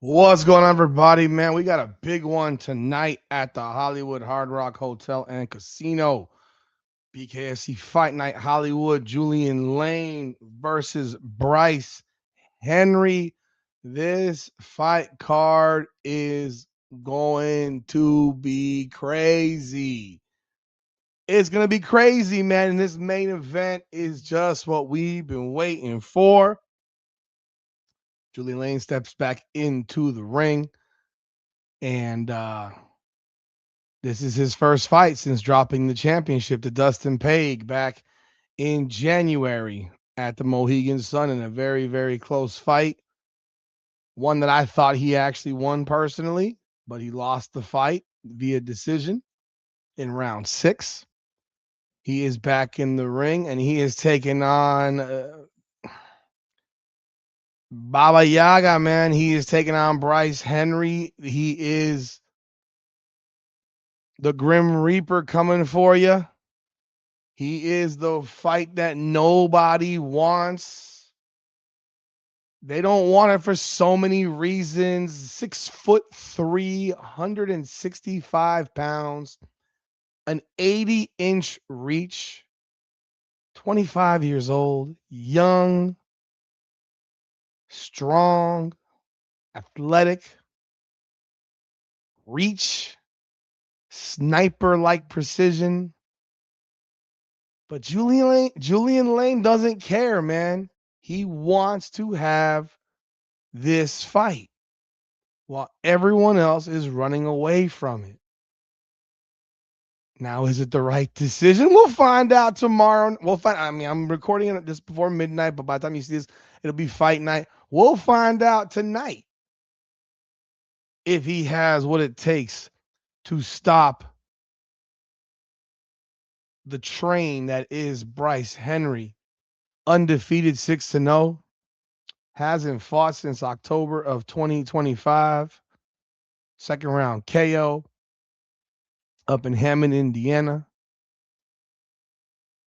What's going on, everybody, man? We got a big one tonight at the Hollywood Hard Rock Hotel and Casino. BKFC Fight Night Hollywood. Julian Lane versus Bryce Henry. This fight card is going to be crazy. It's going to be crazy, man. And this main event is just what we've been waiting for. Julian Lane steps back into the ring. And this is his first fight since dropping the championship to Dustin Paige back in January at the Mohegan Sun in a very, very close fight. One that I thought he actually won personally, but he lost the fight via decision in round 6. He is back in the ring and he is taking on Baba Yaga, man. He is taking on Bryce Henry. He is the Grim Reaper coming for you. He is the fight that nobody wants. They don't want it for so many reasons. 6'3", 165 pounds, an 80-inch reach, 25 years old, young, strong, athletic, reach, sniper-like precision. But Julian Lane doesn't care, man. He wants to have this fight while everyone else is running away from it. Now, is it the right decision? We'll find out tomorrow. I'm recording it just before midnight, but by the time you see this, it'll be fight night. We'll find out tonight if he has what it takes to stop the train that is Bryce Henry. Undefeated 6-0. Hasn't fought since October of 2025. Second round KO up in Hammond, Indiana.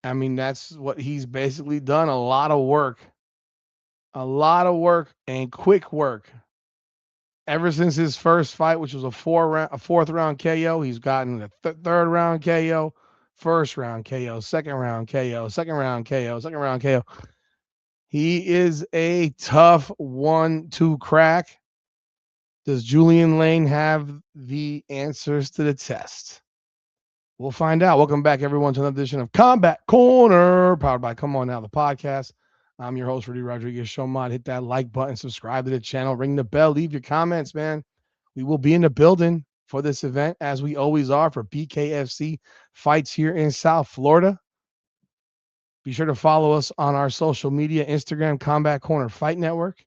I mean, that's what he's basically done. A lot of work and quick work. Ever since his first fight, which was a fourth round KO, he's gotten a third round KO, first round KO, second round KO, second round KO, second round KO. He is a tough one to crack. Does Julian Lane have the answers to the test? We'll find out. Welcome back, everyone, to another edition of Combat Corner, powered by Come On Now, the podcast. I'm your host, Rudy Rodriguez. Show mod. Hit that like button, subscribe to the channel, ring the bell, leave your comments, man. We will be in the building for this event, as we always are, for BKFC fights here in South Florida. Be sure to follow us on our social media, Instagram, Combat Corner Fight Network,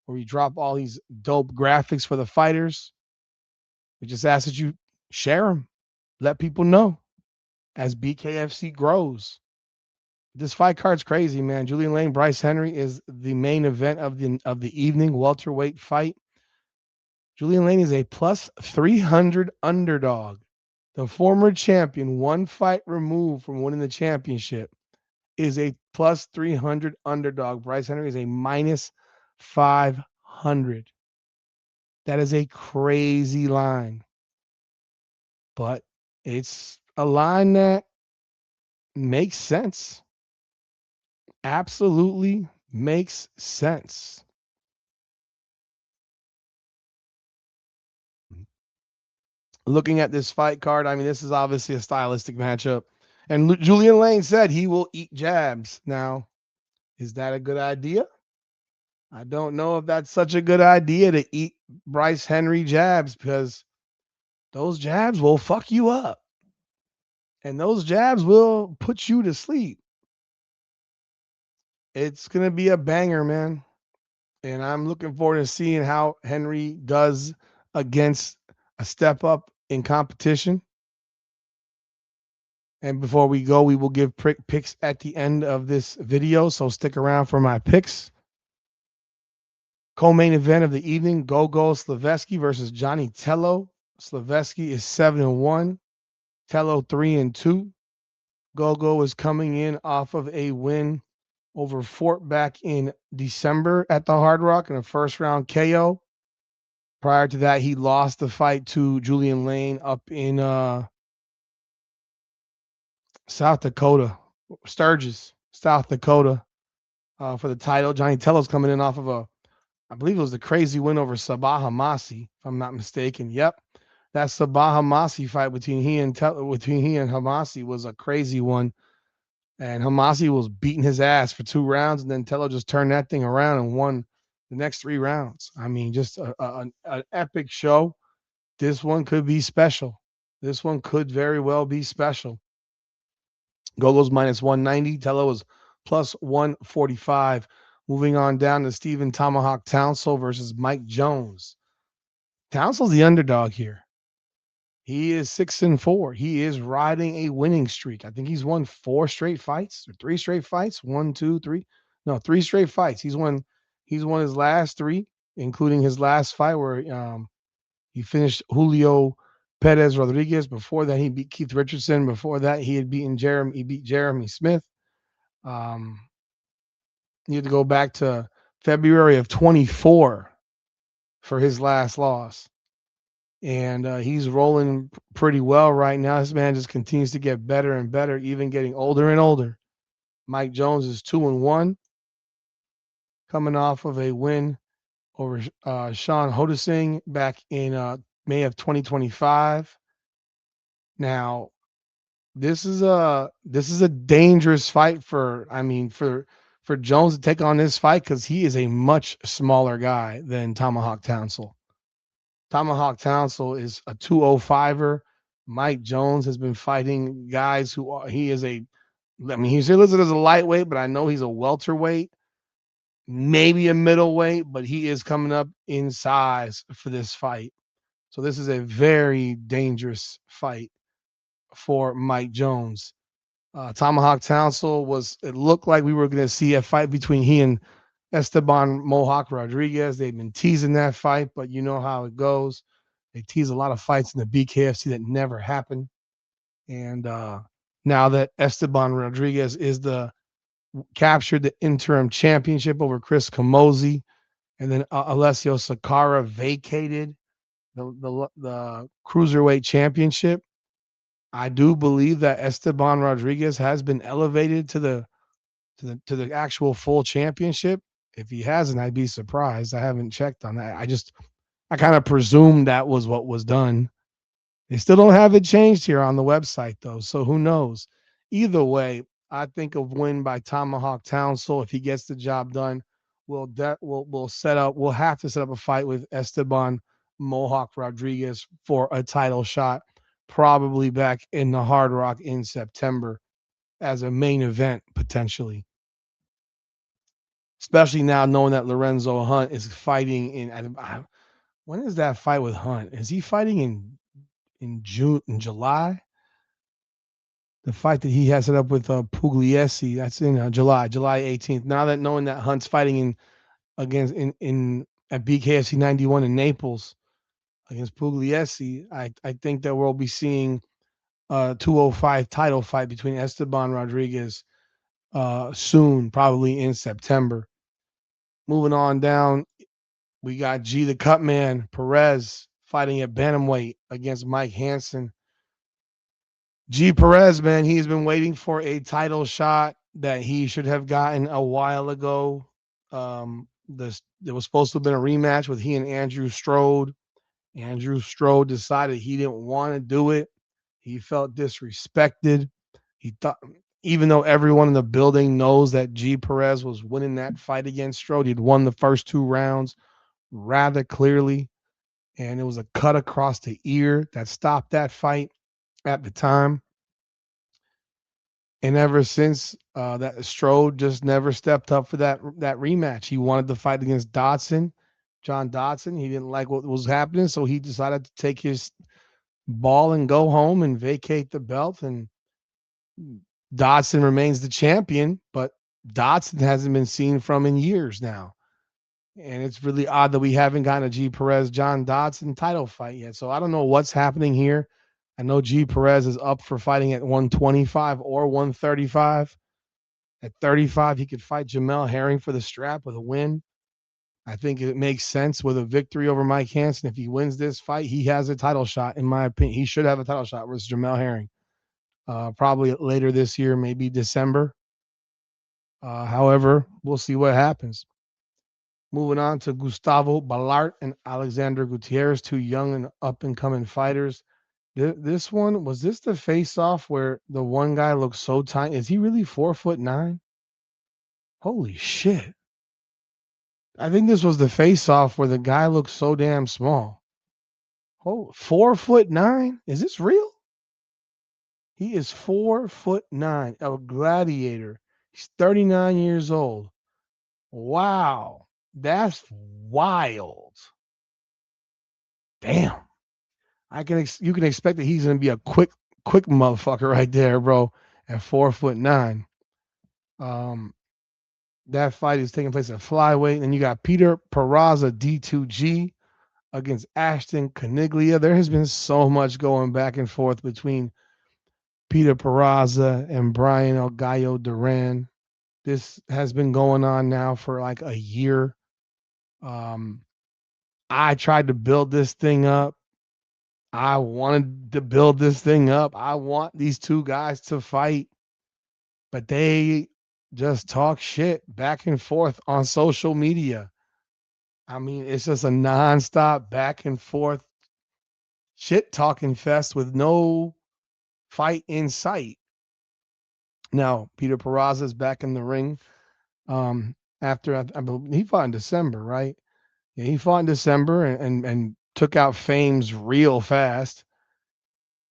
where we drop all these dope graphics for the fighters. We just ask that you share them. Let people know as BKFC grows. This fight card's crazy, man. Julian Lane, Bryce Henry is the main event of the evening welterweight fight. Julian Lane is a plus 300 underdog. The former champion, one fight removed from winning the championship, is a plus 300 underdog. Bryce Henry is a minus 500. That is a crazy line. But it's a line that makes sense. Absolutely makes sense. Looking at this fight card, I mean, this is obviously a stylistic matchup. And Julian Lane said he will eat jabs. Now, is that a good idea? I don't know if that's such a good idea to eat Bryce Henry jabs, because those jabs will fuck you up. And those jabs will put you to sleep. It's going to be a banger, man. And I'm looking forward to seeing how Henry does against a step up in competition. And before we go, we will give picks at the end of this video, so stick around for my picks. Co-main event of the evening, Gogo Slavetsky versus Johnny Tello. Slavetsky is 7-1, Tello 3-2. Gogo is coming in off of a win over Fort back in December at the Hard Rock in a first round KO. Prior to that, he lost the fight to Julian Lane up in South Dakota, Sturgis, South Dakota, for the title. Johnny Tello's coming in off of I believe it was the crazy win over Sabah Hamasi, if I'm not mistaken. Yep, that Sabah Hamasi fight between he and Hamasi was a crazy one, and Hamasi was beating his ass for 2 rounds, and then Tello just turned that thing around and won the next 3 rounds. I mean, just an epic show. This one could be special. This one could very well be special. Gogo's minus 190. Tello is plus 145. Moving on down to Stephen Tomahawk Townsell versus Mike Jones. Townsell's the underdog here. He is 6-4. He is riding a winning streak. I think he's won 4 straight fights or 3 straight fights. 1, 2, 3. No, 3 straight fights. He's won his last 3, including his last fight where he finished Julio Perez Rodriguez. Before that, he beat Keith Richardson. Before that, he beat Jeremy Smith. You had to go back to February of 24 for his last loss. And he's rolling pretty well right now. This man just continues to get better and better, even getting older and older. Mike Jones is 2-1, coming off of a win over Sean Hodesing back in May of 2025. Now, this is a dangerous fight for Jones to take on this fight because he is a much smaller guy than Tomahawk Townsell. Tomahawk Townsell is a 205er. Mike Jones has been fighting guys he's listed as a lightweight, but I know he's a welterweight, maybe a middleweight, but he is coming up in size for this fight. So this is a very dangerous fight for Mike Jones. Tomahawk Townsell it looked like we were going to see a fight between he and Esteban Mohawk Rodriguez. They've been teasing that fight, but you know how it goes. They tease a lot of fights in the BKFC that never happen. And now that Esteban Rodriguez captured the interim championship over Chris Camozzi, and then Alessio Sakara vacated the cruiserweight championship, I do believe that Esteban Rodriguez has been elevated to the actual full championship. If he hasn't, I'd be surprised. I haven't checked on that. I kind of presumed that was what was done. They still don't have it changed here on the website though, so who knows? Either way, I think a win by Tomahawk Townsell, if he gets the job done, we'll have to set up a fight with Esteban Mohawk Rodriguez for a title shot, probably back in the Hard Rock in September as a main event potentially. Especially now knowing that Lorenzo Hunt is fighting when is that fight with Hunt? Is he fighting in July? The fight that he has set up with Pugliese, that's in July 18th. Now that knowing that Hunt's fighting at BKFC 91 in Naples against Pugliese, I think that we'll be seeing a 205 title fight between Esteban Rodriguez soon, probably in September. Moving on down, we got G the Cutman Perez fighting at bantamweight against Mike Hansen. G Perez, man, he's been waiting for a title shot that he should have gotten a while ago. There was supposed to have been a rematch with he and Andrew Strode. Andrew Strode decided he didn't want to do it. He felt disrespected. He thought, even though everyone in the building knows that G Perez was winning that fight against Strode, he'd won the first 2 rounds rather clearly, and it was a cut across the ear that stopped that fight at the time. And ever since, that Strode just never stepped up for that rematch. He wanted to fight against John Dodson. He didn't like what was happening, so he decided to take his ball and go home and vacate the belt. And Dodson remains the champion, but Dodson hasn't been seen from in years now. And it's really odd that we haven't gotten a G Perez John Dodson title fight yet. So I don't know what's happening here. I know G Perez is up for fighting at 125 or 135. At 35, he could fight Jamel Herring for the strap with a win. I think it makes sense with a victory over Mike Hansen. If he wins this fight, he has a title shot, in my opinion. He should have a title shot versus Jamel Herring. Probably later this year, maybe December. However, we'll see what happens. Moving on to Gustavo Ballart and Alexander Gutierrez, two young and up and coming fighters. This one, was this the face off where the one guy looks so tiny? Is he really 4'9"? Holy shit. I think this was the face off where the guy looks so damn small. Oh, 4'9"? Is this real? He is 4'9", a gladiator. He's 39 years old. Wow. That's wild. Damn. You can expect that he's gonna be a quick motherfucker right there, bro, at 4'9". That fight is taking place at flyweight, and you got Peter Peraza D2G against Ashton Caniglia. There has been so much going back and forth between Peter Peraza and Brian El Gallo Duran. This has been going on now for like a year. I tried to build this thing up. I wanted to build this thing up. I want these two guys to fight, but they just talk shit back and forth on social media. I mean, it's just a nonstop back and forth shit talking fest with no fight in sight. Now, Peter Peraza is back in the ring. After I believe he fought in December, right? Yeah, he fought in December and took out Fames real fast.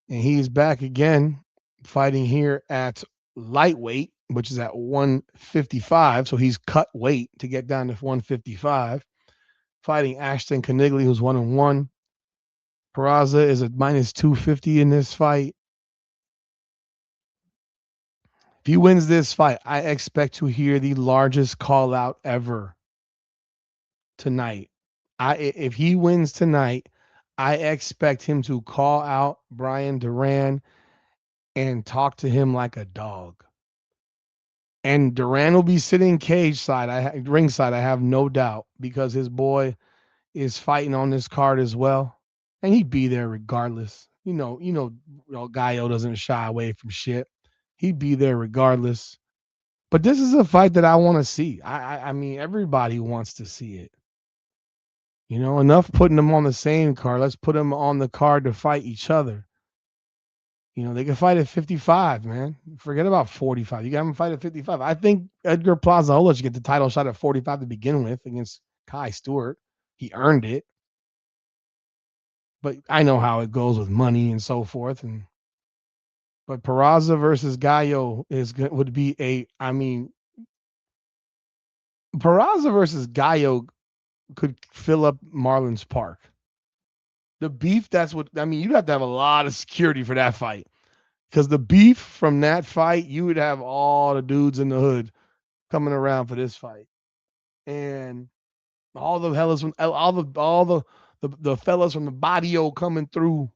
And he's back again fighting here at lightweight, which is at 155. So he's cut weight to get down to 155. Fighting Ashton Caniglia, who's 1-1. Peraza is at minus 250 in this fight. If he wins this fight, I expect to hear the largest call out ever tonight. If he wins tonight, I expect him to call out Brian Duran and talk to him like a dog. And Duran will be sitting cage side, ringside, I have no doubt, because his boy is fighting on this card as well. And he'd be there regardless. Gallo doesn't shy away from shit. He'd be there regardless. But this is a fight that I want to see. I mean, everybody wants to see it. Enough putting them on the same card. Let's put them on the card to fight each other. They can fight at 55, man. Forget about 45. You got them fight at 55. I think Edgar Plazaola should get the title shot at 45 to begin with against Kai Stewart. He earned it. But I know how it goes with money and so forth. But Peraza versus Gallo would be Peraza versus Gallo could fill up Marlins Park. The beef, you'd have to have a lot of security for that fight. Because the beef from that fight, you would have all the dudes in the hood coming around for this fight. And all the fellas from the fellas from the barrio coming through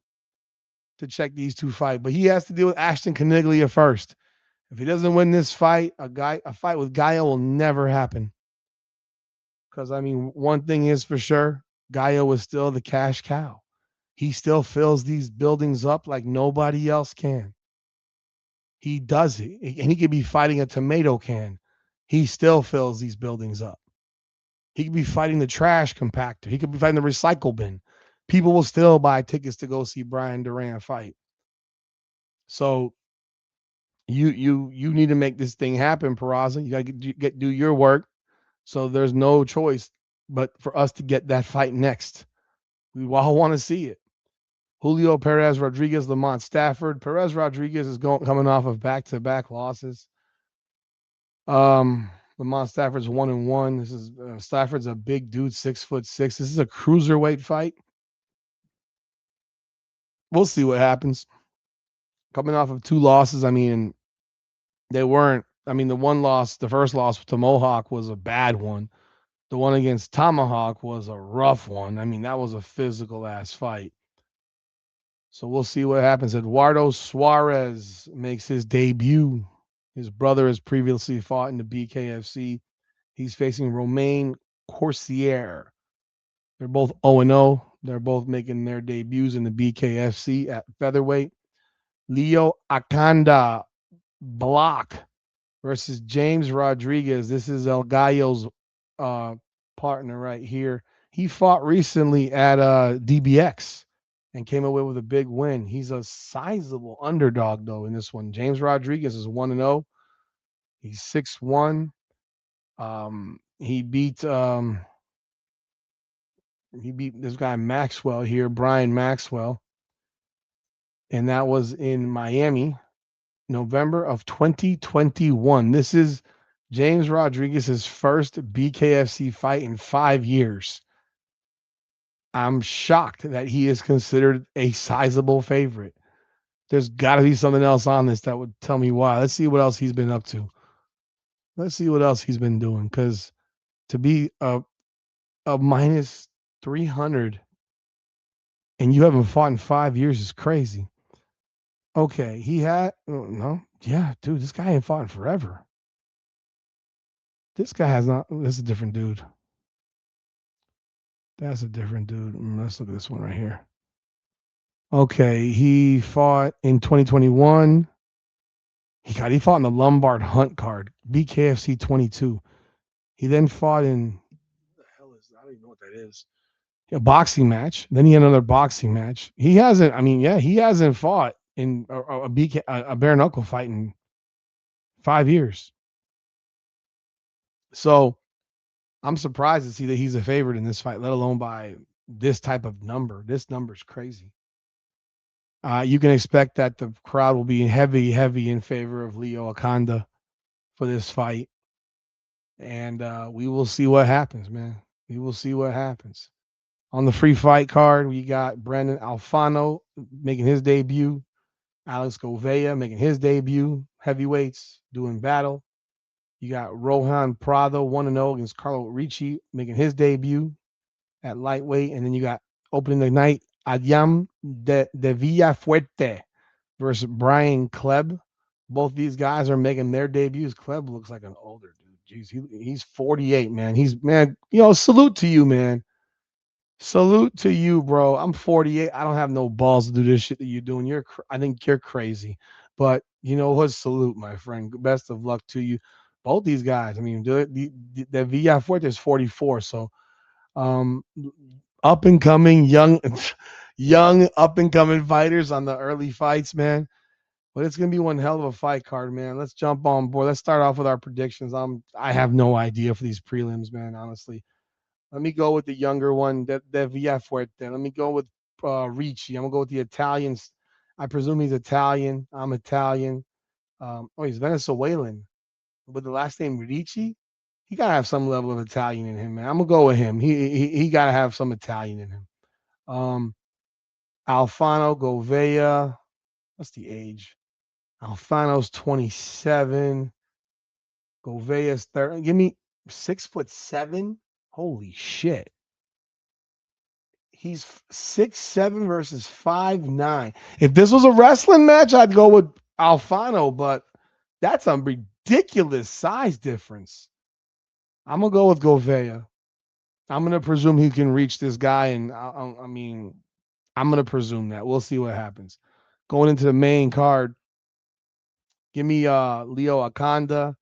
to check these two fight. But he has to deal with Ashton Caniglia first. If he doesn't win this fight, a fight with Gallo will never happen. Because one thing is for sure, Gallo is still the cash cow. He still fills these buildings up like nobody else can. He does it. And he could be fighting a tomato can. He still fills these buildings up. He could be fighting the trash compactor. He could be fighting the recycle bin. People will still buy tickets to go see Brian Duran fight. So you need to make this thing happen, Peraza. You got to do your work. So there's no choice but for us to get that fight next. We all want to see it. Julio Perez Rodriguez, Lamont Stafford. Perez Rodriguez is coming off of back-to-back losses. Lamont Stafford's 1-1. This is Stafford's a big dude, 6'6". This is a cruiserweight fight. We'll see what happens. Coming off of two losses, they weren't. The first loss to Mohawk was a bad one. The one against Tomahawk was a rough one. That was a physical ass fight. So we'll see what happens. Eduardo Suarez makes his debut. His brother has previously fought in the BKFC. He's facing Romain Corsier. They're both 0-0. They're both making their debuts in the BKFC at featherweight. Leo Akanda Block versus James Rodriguez. This is El Gallo's uh, partner right here. He fought recently at DBX and came away with a big win. He's a sizable underdog though in this one. James Rodriguez is 1-0. He's 6'1". He beat this guy Maxwell here, Brian Maxwell, and that was in Miami, November of 2021. This is James Rodriguez's first BKFC fight in 5 years. I'm shocked that he is considered a sizable favorite. There's got to be something else on this that would tell me why. Let's see what else he's been up to. Let's see what else he's been doing. Because to be a minus 300 and you haven't fought in 5 years is crazy. Okay, he had no, yeah, dude, this guy ain't fought in forever. This guy has not. That's a different dude. That's a different dude. Let's look at this one right here. Okay, he fought in 2021. He fought in the Lombard Hunt card, BKFC 22. He then fought in what the hell is that? I don't even know what that is. A boxing match. Then he had another boxing match. He hasn't. I mean, yeah, he hasn't fought in a bare knuckle fight in 5 years. So I'm surprised to see that he's a favorite in this fight, let alone by this type of number. This number's crazy. You can expect that the crowd will be heavy in favor of Leo Akanda for this fight. And we will see what happens, man. We will see what happens. On the free fight card, we got Brandon Alfano making his debut. Alex Gouveia making his debut. Heavyweights doing battle. You got Rohan Prado 1-0 against Carlo Ricci making his debut at lightweight. And then you got opening the night, Adam de Villafuerte versus Brian Kleb. Both these guys are making their debuts. Kleb looks like an older dude. Jeez, he's 48, man. Salute to you, man. Salute to you, bro. I'm 48. I don't have no balls to do this shit that you're doing. I think you're crazy. But you know what? Salute, my friend. Best of luck to you. Both these guys. I mean, the Villafuerte is 44. So up and coming, young up and coming fighters on the early fights, man. But it's gonna be one hell of a fight card, man. Let's jump on board. Let's start off with our predictions. I have no idea for these prelims, man. Honestly, let me go with the younger one, the Villafuerte. Let me go with Ricci. I'm gonna go with the Italians. I presume he's Italian. I'm Italian. He's Venezuelan with the last name Ricci. He gotta have some level of Italian in him, man. I'm gonna go with him. He gotta have some Italian in him. Alfano Gouveia. What's the age? Alfano's 27. Gouveia's 30. Give me 6'7". Holy shit. He's 6'7" versus 5'9". If this was a wrestling match, I'd go with Alfano, but that's a ridiculous size difference. I'm going to go with Gouveia. I'm going to presume he can reach this guy, and I'm going to presume that. We'll see what happens. Going into the main card, give me Leo Akanda.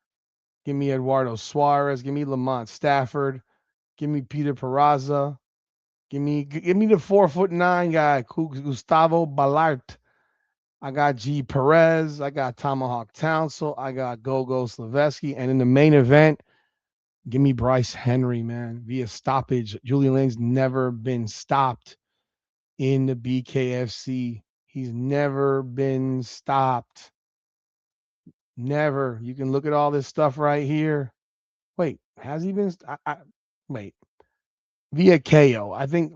Give me Eduardo Suarez. Give me Lamont Stafford. Give me Peter Peraza. Give me the 4'9" guy, Gustavo Ballart. I got G Perez. I got Tomahawk Townsend. I got Gogo Slavetsky. And in the main event, give me Bryce Henry, man, via stoppage. Julian Lane's never been stopped in the BKFC. He's never been stopped. Never. You can look at all this stuff right here. Wait, has he been? Wait. Via KO. I think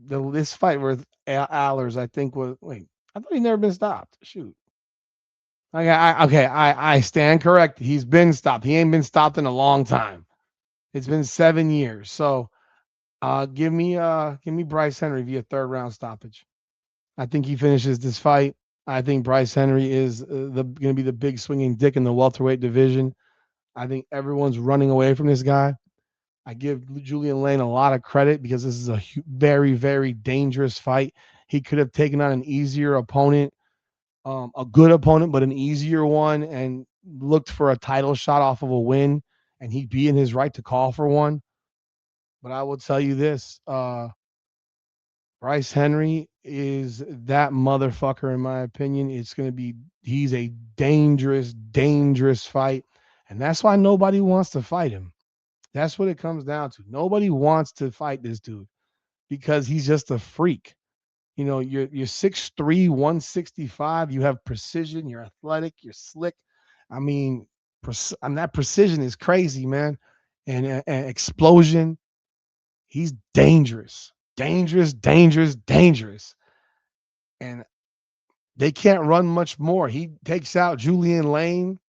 this fight with Allers, I think was. Wait, I thought he'd never been stopped. Shoot. I stand corrected. He's been stopped. He ain't been stopped in a long time. It's been 7 years. So, give me Bryce Henry via third round stoppage. I think he finishes this fight. I think Bryce Henry is going to be the big swinging dick in the welterweight division. I think everyone's running away from this guy. I give Julian Lane a lot of credit because this is a very, very dangerous fight. He could have taken on an easier opponent, a good opponent, but an easier one, and looked for a title shot off of a win, and he'd be in his right to call for one. But I will tell you this: Bryce Henry is that motherfucker, in my opinion. He's a dangerous, dangerous fight, and that's why nobody wants to fight him. That's what it comes down to. Nobody wants to fight this dude because he's just a freak. You're 6'3", 165. You have precision. You're athletic. You're slick. I mean, that precision is crazy, man. And explosion. He's dangerous, dangerous, dangerous, dangerous. And they can't run much more. He takes out Julian Lane.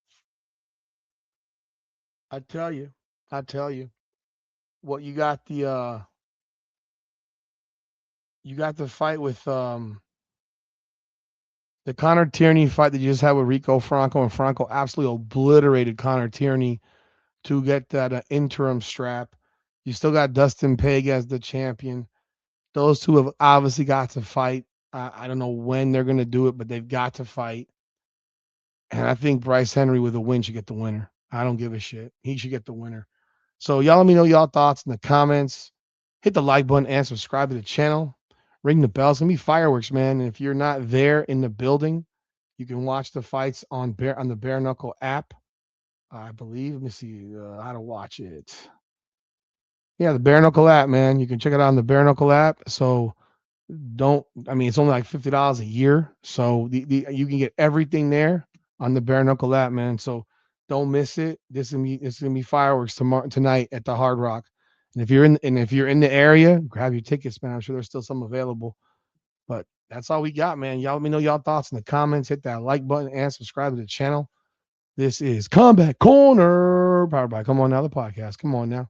I tell you, I tell you. What you got the fight with the Connor Tierney fight that you just had with Rico Franco, and Franco absolutely obliterated Connor Tierney to get that interim strap. You still got Dustin Peg as the champion. Those two have obviously got to fight. I don't know when they're going to do it, but they've got to fight. And I think Bryce Henry with a win should get the winner. I don't give a shit. He should get the winner. So y'all let me know y'all thoughts in the comments. Hit the like button and subscribe to the channel. Ring the bell. It's going to be fireworks, man. And if you're not there in the building, you can watch the fights on the bare-knuckle app, I believe. Let me see how to watch it. Yeah, the bare-knuckle app, man. You can check it out on the bare-knuckle app. So it's only like $50 a year. So you can get everything there on the bare-knuckle app, man. So don't miss it. This is gonna be fireworks tonight at the Hard Rock. And if you're in the area, grab your tickets, man. I'm sure there's still some available. But that's all we got, man. Y'all let me know y'all thoughts in the comments. Hit that like button and subscribe to the channel. This is Combat Corner, powered by Come On Now, the podcast. Come on now.